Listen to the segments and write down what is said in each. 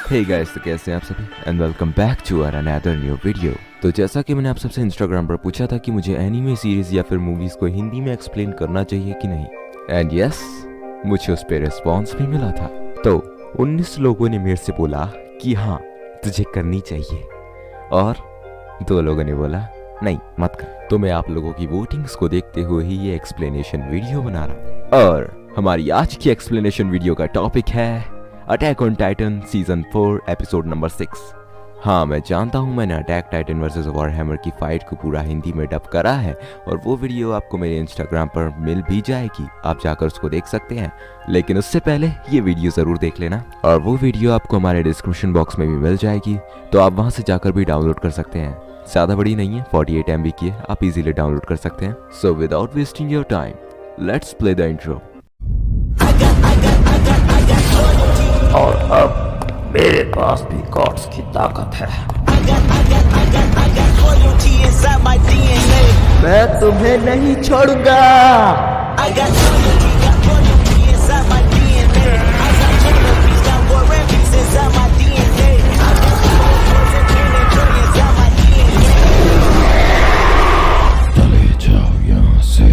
Hey guys, तो कैसे हैं आप सभी and welcome back to our another new video. तो जैसा कि मैंने आप सबसे इंस्टाग्राम पर पूछा था कि मुझे एनीमे सीरीज या फिर मूवीज को हिंदी में एक्सप्लेन करना चाहिए कि नहीं, एंड यस, मुझे उस पर रिस्पॉन्स भी मिला था। तो 19 लोगों ने मेरे से बोला कि हाँ तुझे करनी चाहिए, और 2 लोगों ने बोला नहीं मत कर। तो मैं आप लोगों की वोटिंग्स को देखते हुए ही ये एक्सप्लेनेशन वीडियो बना रहा। और हमारी आज की एक्सप्लेनेशन वीडियो का टॉपिक है attack on Titan season 4 episode number 6। हाँ, मैं जानता हूँ मैंने अटैक टाइटन वर्सेस वॉरहैमर की फाइट को पूरा हिंदी में डब करा है, और वो वीडियो आपको मेरे इंस्टाग्राम पर मिल भी जाएगी, आप जाकर उसको देख सकते हैं। लेकिन उससे पहले ये वीडियो जरूर देख लेना, और वो वीडियो आपको हमारे डिस्क्रिप्शन बॉक्स में भी मिल जाएगी, तो आप वहाँ से जाकर भी डाउनलोड कर सकते हैं। ज़्यादा बड़ी नहीं है, 48 MB की है, आप इजीली डाउनलोड कर सकते हैं। So without wasting your time let's play the intro. और अब मेरे पास भी गॉड्स की ताकत है। मैं तुम्हें नहीं छोड़ूंगा। चले जाओ यहाँ से।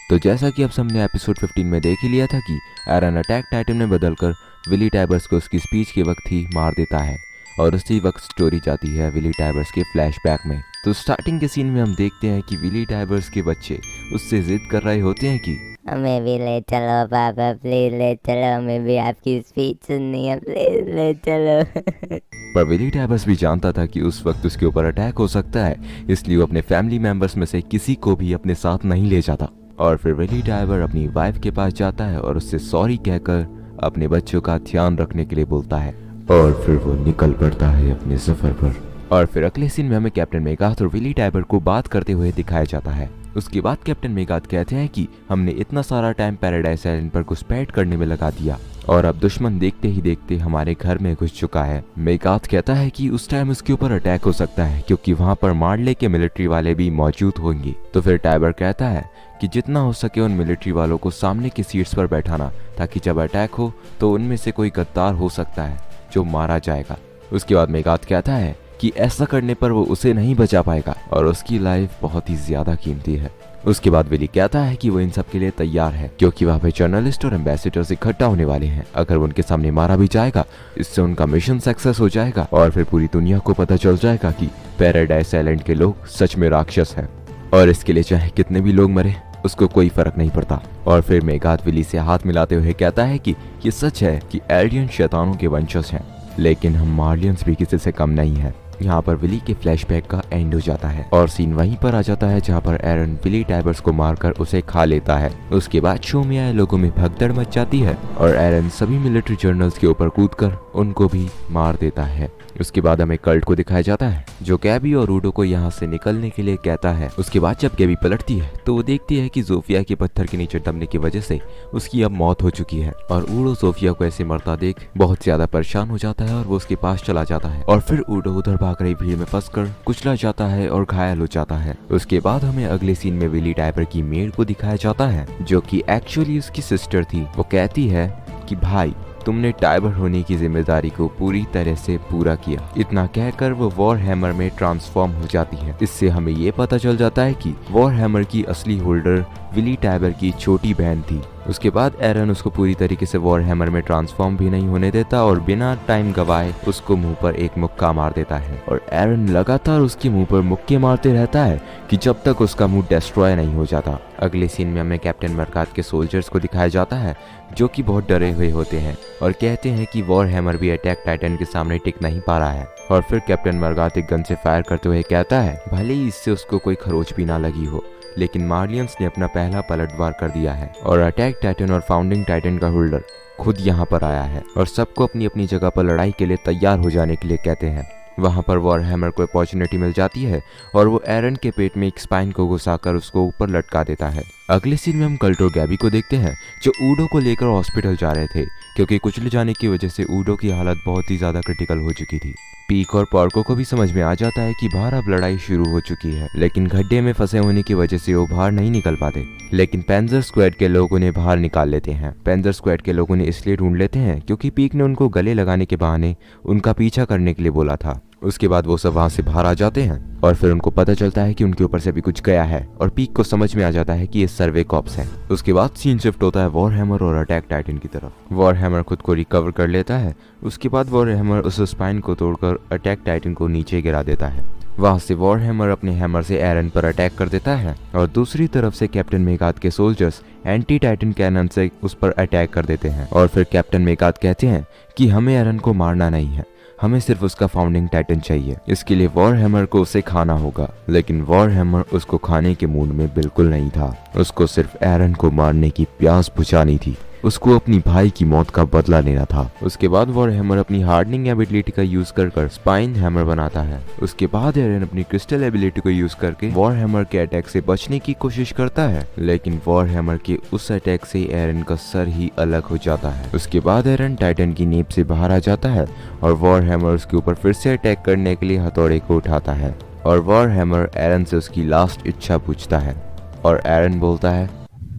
तो जैसा कि आप सबने एपिसोड 15 में देख ही लिया था कि एरन अटैक टाइटन में बदलकर विली टाइबर्स को उसकी स्पीच के वक्त ही मार देता है, और उसी वक्त स्टोरी जाती है विली टाइबर्स के फ्लैशबैक में। तो स्टार्टिंग के सीन में हम देखते हैं कि विली टाइबर्स के बच्चे उससे जिद कर रहे होते हैं कि हमें भी ले चलो पापा, प्लीज ले चलो, हमें भी आपकी स्पीच सुननी है, प्लीज ले चलो। पर विली टाइबर्स भी जानता था कि उस वक्त उसके ऊपर अटैक हो सकता है, इसलिए वो अपने फैमिली मेंबर्स में से किसी को भी अपने साथ नहीं ले जाता। और फिर विली टाइबर अपनी वाइफ के पास जाता है और उससे सॉरी कहकर अपने बच्चों का ध्यान रखने के लिए बोलता है, और फिर वो निकल पड़ता है अपने सफर पर। और फिर अगले सीन में हमें कैप्टन मेगाथ और विली टाइबर को बात करते हुए दिखाया जाता है। उसके बाद कैप्टन मेगाथ कहते हैं कि हमने इतना सारा टाइम पैराडाइज आइलैंड पर घुसपैठ करने में लगा दिया, और अब दुश्मन देखते ही देखते हमारे घर में घुस चुका है। मेगाथ कहता है कि उस टाइम उसके ऊपर अटैक हो सकता है, क्योंकि वहाँ पर मार्ले के मिलिट्री वाले भी मौजूद होंगे। तो फिर टाइबर कहता है कि जितना हो सके उन मिलिट्री वालों को सामने की सीट्स पर बैठाना, ताकि जब अटैक हो तो उनमें से कोई गद्दार हो सकता है जो मारा जाएगा। उसके बाद मेगाथ कहता है कि ऐसा करने पर वो उसे नहीं बचा पाएगा, और उसकी लाइफ बहुत ही ज्यादा कीमती है। उसके बाद विली कहता है कि वो इन सब के लिए तैयार है, क्योंकि वहाँ पे जर्नलिस्ट और एम्बेसडर्स इकट्ठा होने वाले हैं। अगर वो उनके सामने मारा भी जाएगा, इससे उनका मिशन सक्सेस हो जाएगा, और फिर पूरी दुनिया को पता चल जाएगा कि पैराडाइज आइलैंड के लोग सच में राक्षस हैं, और इसके लिए चाहे कितने भी लोग मरे उसको कोई फर्क नहीं पड़ता। और फिर मेगाथ विली से हाथ मिलाते हुए कहता है कि ये सच है कि एलियन शैतानों के वंशज हैं, लेकिन हम मार्लियंस भी किसी से कम नहीं है। यहाँ पर विली के फ्लैशबैक का एंड हो जाता है, और सीन वहीं पर आ जाता है जहाँ पर एरन विली टाइबर्स को मारकर उसे खा लेता है। उसके बाद शो में आए लोगों में भगदड़ मच जाती है, और एरन सभी मिलिट्री जर्नल्स के ऊपर कूदकर उनको भी मार देता है। उसके बाद हमें कल्ट को दिखाया जाता है, जो गैबी और ऊडो को यहाँ से निकलने के लिए कहता है। उसके बाद जब गैबी पलटती है तो वो देखती है कि जोफिया के पत्थर के नीचे दबने की वजह से उसकी अब मौत हो चुकी है, और ऊडो जोफिया को ऐसे मरता देख बहुत ज्यादा परेशान हो जाता है, और वो उसके पास चला जाता है। और फिर ऊडो उधर भाग रही भीड़ में फंसकर कुचला जाता है और घायल हो जाता है। उसके बाद हमें अगले सीन में विली टाइबर की मेड को दिखाया जाता है, जो कि एक्चुअली उसकी सिस्टर थी। वो कहती है कि भाई, तुमने टाइबर होने की जिम्मेदारी को पूरी तरह से पूरा किया। इतना कहकर वो वॉरहैमर में ट्रांसफॉर्म हो जाती है। इससे हमें ये पता चल जाता है कि वॉरहैमर की असली होल्डर विली टाइबर की छोटी बहन थी। उसके बाद एरन उसको पूरी तरीके से वॉरहैमर में ट्रांसफॉर्म भी नहीं होने देता, और बिना टाइम गवाए उसको मुंह पर एक मुक्का मार देता है। और एरन लगातार उसके मुंह पर मुक्के मारते रहता है कि जब तक उसका मुंह डिस्ट्रॉय नहीं हो जाता। अगले सीन में हमें कैप्टन मरकाथ के सोल्जर्स को दिखाया जाता है, जो कि बहुत डरे हुए होते हैं और कहते हैं कि वॉरहैमर भी अटैक टाइटन के सामने टिक नहीं पा रहा है। और फिर कैप्टन मरकाथ एक गन से फायर करते हुए कहता है, भले ही इससे उसको कोई खरोच भी ना लगी हो, लेकिन मार्लियंस ने अपना पहला पलटवार कर दिया है, और अटैक टाइटन और फाउंडिंग टाइटन का होल्डर खुद यहाँ पर आया है, और सबको अपनी अपनी जगह पर लड़ाई के लिए तैयार हो जाने के लिए कहते हैं। वहाँ पर वॉरहैमर को अपॉर्चुनिटी मिल जाती है, और वो एरन के पेट में एक स्पाइन को घुसाकर उसको ऊपर लटका देता है। अगले सीन में हम कल्ट और गैबी को देखते हैं, जो ऊडो को लेकर हॉस्पिटल जा रहे थे, क्योंकि कुचले जाने की वजह से ऊडो की हालत बहुत ही ज्यादा क्रिटिकल हो चुकी थी। पीक और पॉर्को को भी समझ में आ जाता है कि बाहर अब लड़ाई शुरू हो चुकी है, लेकिन गड्ढे में फंसे होने की वजह से वो बाहर नहीं निकल पाते। लेकिन पैंजर स्क्वाड के लोग उन्हें बाहर निकाल लेते हैं। पैंजर स्क्वाड के लोग उन्हें इसलिए ढूंढ लेते हैं क्योंकि पीक ने उनको गले लगाने के बहाने उनका पीछा करने के लिए बोला था। उसके बाद वो सब वहां से बाहर आ जाते हैं और फिर उनको पता चलता है कि उनके ऊपर से भी कुछ गया है और पीक को समझ में आ जाता है कि ये सर्वे कॉप्स हैं। उसके बाद सीन शिफ्ट होता है वॉरहैमर और अटैक टाइटन की तरफ। वॉरहैमर खुद को रिकवर कर लेता है। उसके बाद वॉरहैमर उस स्पाइन को तोड़कर अटैक टाइटन को नीचे गिरा देता है। वहां से वॉरहैमर अपने हैमर से एरन पर अटैक कर देता है और दूसरी तरफ से कैप्टन मेगाथ के सोल्जर्स एंटी टाइटन कैनन से उस पर अटैक कर देते हैं। और फिर कैप्टन मेगाथ कहते हैं कि हमें एरन को मारना नहीं है, हमें सिर्फ उसका फाउंडिंग टाइटन चाहिए। इसके लिए वॉरहैमर को उसे खाना होगा। लेकिन वॉरहैमर उसको खाने के मूड में बिल्कुल नहीं था। उसको सिर्फ एरन को मारने की प्यास बुझानी थी। उसको अपनी भाई की मौत का बदला लेना था। उसके बाद वॉरहैमर अपनी हार्डनिंग एबिलिटी का यूज कर स्पाइन हैमर बनाता है। उसके बाद एरन अपनी क्रिस्टल एबिलिटी को यूज करके वॉरहैमर के अटैक से बचने की कोशिश करता है, लेकिन वॉरहैमर के उस अटैक से एरन का सर ही अलग हो जाता है। उसके बाद एरन टाइटन की नींव से बाहर आ जाता है और वॉरहैमर उसके ऊपर फिर से अटैक करने के लिए हथौड़े को उठाता है और वॉरहैमर एरन से उसकी लास्ट इच्छा पूछता है और एरन बोलता है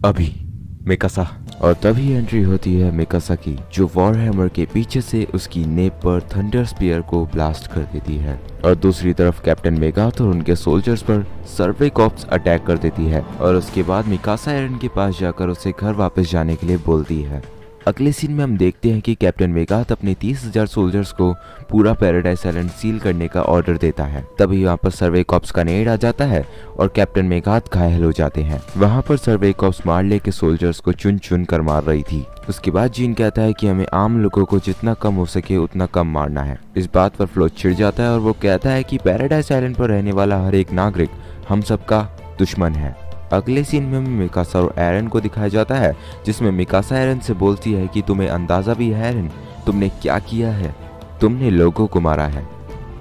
अभी मिकासा। और तभी एंट्री होती है मिकासा की, जो वॉरहैमर के पीछे से उसकी नेप पर थंडर स्पीयर को ब्लास्ट कर देती है। और दूसरी तरफ कैप्टन मेगाथ और उनके सोल्जर्स पर सर्वे कॉप्स अटैक कर देती है और उसके बाद मिकासा एरन के पास जाकर उसे घर वापस जाने के लिए बोलती है। अगले सीन में हम देखते हैं कि कैप्टन मेगाथ अपने 30,000 सोल्जर्स को पूरा पैराडाइज आइलैंड सील करने का ऑर्डर देता है। तभी वहाँ पर सर्वे कॉप्स का नेड आ जाता है और कैप्टन मेगाथ घायल हो जाते हैं। वहाँ पर सर्वे कॉप्स मार्ले के सोल्जर्स को चुन चुन कर मार रही थी। उसके बाद जीन कहता है कि हमें आम लोगों को जितना कम हो सके उतना कम मारना है। इस बात पर फ्लो चिढ़ जाता है और वो कहता है कि पैराडाइज आइलैंड पर रहने वाला हर एक नागरिक हम सबका दुश्मन है। अगले सीन में मिकासा और एरन को दिखाया जाता है, जिसमें मिकासा एरन से बोलती है कि तुम्हें अंदाजा भी है एरन, तुमने क्या किया है, तुमने लोगों को मारा है,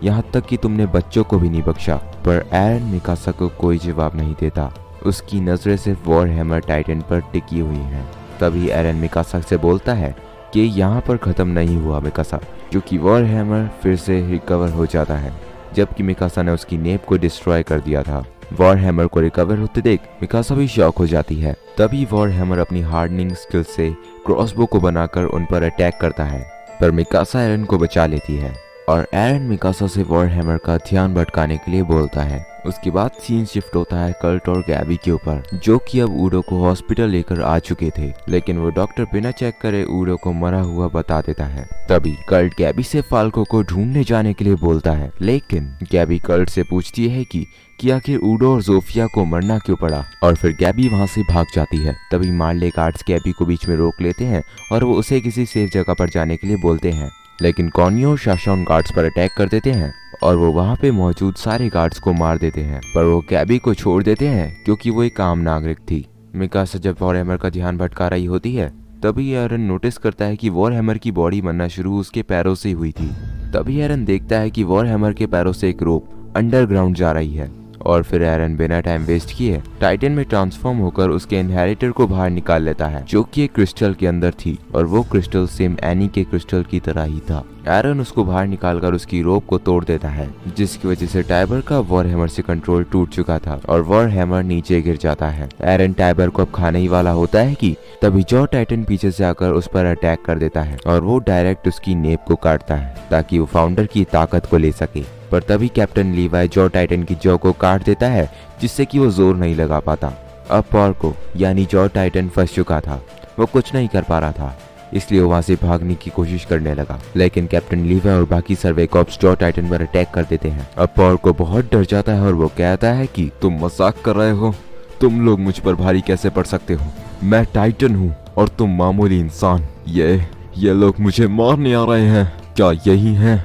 यहाँ तक कि तुमने बच्चों को भी नहीं बख्शा। पर एरन मिकासा को कोई जवाब नहीं देता। उसकी नजरें सिर्फ वॉरहैमर टाइटन पर टिकी हुई हैं। तभी एरन मिकासा से बोलता है कि यहाँ पर खत्म नहीं हुआ मिकासा, क्योंकि वॉरहैमर फिर से रिकवर हो जाता है, जबकि मिकासा ने उसकी नेप को डिस्ट्रॉय कर दिया था। वॉरहैमर को रिकवर होते देख मिकासा भी शॉक हो जाती है। तभी वॉरहैमर अपनी हार्डनिंग स्किल से क्रॉसबो को बनाकर उन पर अटैक करता है, पर मिकासा एरन को बचा लेती है और एरन मिकासा से वॉरहैमर का ध्यान भटकाने के लिए बोलता है। उसके बाद सीन शिफ्ट होता है कर्ट और गैबी के ऊपर, जो कि अब ऊडो को हॉस्पिटल लेकर आ चुके थे, लेकिन वो डॉक्टर बिना चेक करे ऊडो को मरा हुआ बता देता है। तभी कर्ट गैबी से फाल्को को ढूंढने जाने के लिए बोलता है, लेकिन गैबी कर्ट से पूछती है कि आखिर ऊडो और जोफिया को मरना क्यों पड़ा, और फिर गैबी वहां से भाग जाती है। तभी मार्ले गार्ड्स गैबी को बीच में रोक लेते हैं और वो उसे किसी सेफ जगह पर जाने के लिए बोलते हैं, लेकिन कॉनियो और शाशा उन गार्ड्स पर अटैक कर देते हैं और वो वहाँ पे मौजूद सारे गार्ड्स को मार देते हैं। पर वो गैबी को छोड़ देते हैं क्योंकि वो एक आम नागरिक थी। मिकासा जब वॉरहैमर का ध्यान भटका रही होती है, तभी एरन नोटिस करता है कि वॉरहैमर की बॉडी बनना शुरू उसके पैरों से हुई थी। तभी एरन देखता है कि वॉरहैमर के पैरों से एक रोप अंडरग्राउंड जा रही है और फिर एरन बिना टाइम वेस्ट किए टाइटन में ट्रांसफॉर्म होकर उसके इनहेरिटर को बाहर निकाल लेता है, जो कि एक क्रिस्टल के अंदर थी और वो क्रिस्टल सेम एनी के क्रिस्टल की तरह ही था। एरन उसको बाहर निकालकर उसकी रोप को तोड़ देता है, जिसकी वजह से टाइबर का वॉरहैमर से कंट्रोल टूट चुका था और वॉरहैमर नीचे गिर जाता है। एरन टाइबर को अब खाने ही वाला होता है कि तभी जॉ टाइटन पीछे से आकर उस पर अटैक कर देता है और वो डायरेक्ट उसकी नेप को काटता है ताकि वो फाउंडर की ताकत को ले सके। पर तभी कैप्टन लीवाई जॉ टाइटन की जॉ को काट देता है, जिससे कि वो जोर नहीं लगा पाता। अब पॉर्को यानी जॉ टाइटन फंस चुका था, वो कुछ नहीं कर पा रहा था, इसलिए वो वहां से भागने की कोशिश करने लगा, लेकिन कैप्टन लीवाई और बाकी सर्वे कॉप्स जॉ टाइटन पर अटैक कर देते हैं। अब पॉर्को बहुत डर जाता है और वो कहता है कि तुम मजाक कर रहे हो, तुम लोग मुझ पर भारी कैसे पड़ सकते हो, मैं टाइटन हूँ और तुम मामूली इंसान। ये लोग मुझे मारने आ रहे हैं, क्या यही है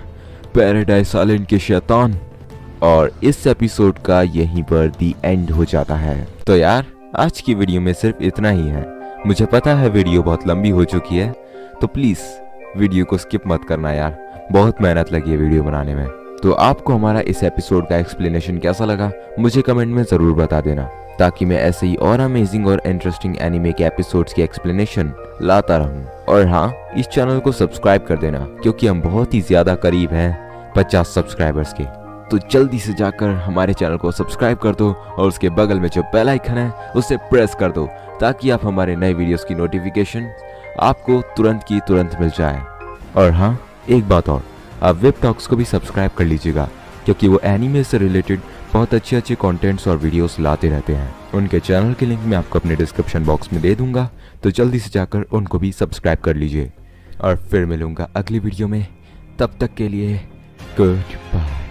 पैराडाइज आइलैंड के शैतान। और इस एपिसोड का यहीं पर दी एंड हो जाता है। तो यार आज की वीडियो में सिर्फ इतना ही है। मुझे पता है वीडियो बहुत लंबी हो चुकी है, तो प्लीज वीडियो को स्किप मत करना यार, बहुत मेहनत लगी है वीडियो बनाने में। तो आपको हमारा इस एपिसोड का एक्सप्लेनेशन कैसा लगा मुझे कमेंट में जरूर बता देना, ताकि मैं ऐसे ही और अमेजिंग और इंटरेस्टिंग एनिमे के एपिसोड्स की एक्सप्लेनेशन लाता रहूं। और हाँ, इस चैनल को सब्सक्राइब कर देना क्योंकि हम बहुत ही ज्यादा करीब हैं 50 सब्सक्राइबर्स के। तो जल्दी से जाकर हमारे चैनल को सब्सक्राइब कर दो और उसके बगल में जो बेल आइकन है उसे प्रेस कर दो, ताकि आप हमारे नए वीडियोस की नोटिफिकेशन आपको तुरंत की तुरंत मिल जाए। और हाँ, एक बात और, आप वेब टॉक्स को भी सब्सक्राइब कर लीजिएगा, क्योंकि वो एनीमे से रिलेटेड बहुत अच्छे अच्छे कंटेंट्स और वीडियोस लाते रहते हैं। उनके चैनल के लिंक मैं आपको अपने डिस्क्रिप्शन बॉक्स में दे दूंगा, तो जल्दी से जाकर उनको भी सब्सक्राइब कर लीजिए। और फिर मिलूंगा अगली वीडियो में, तब तक के लिए गुड बाय।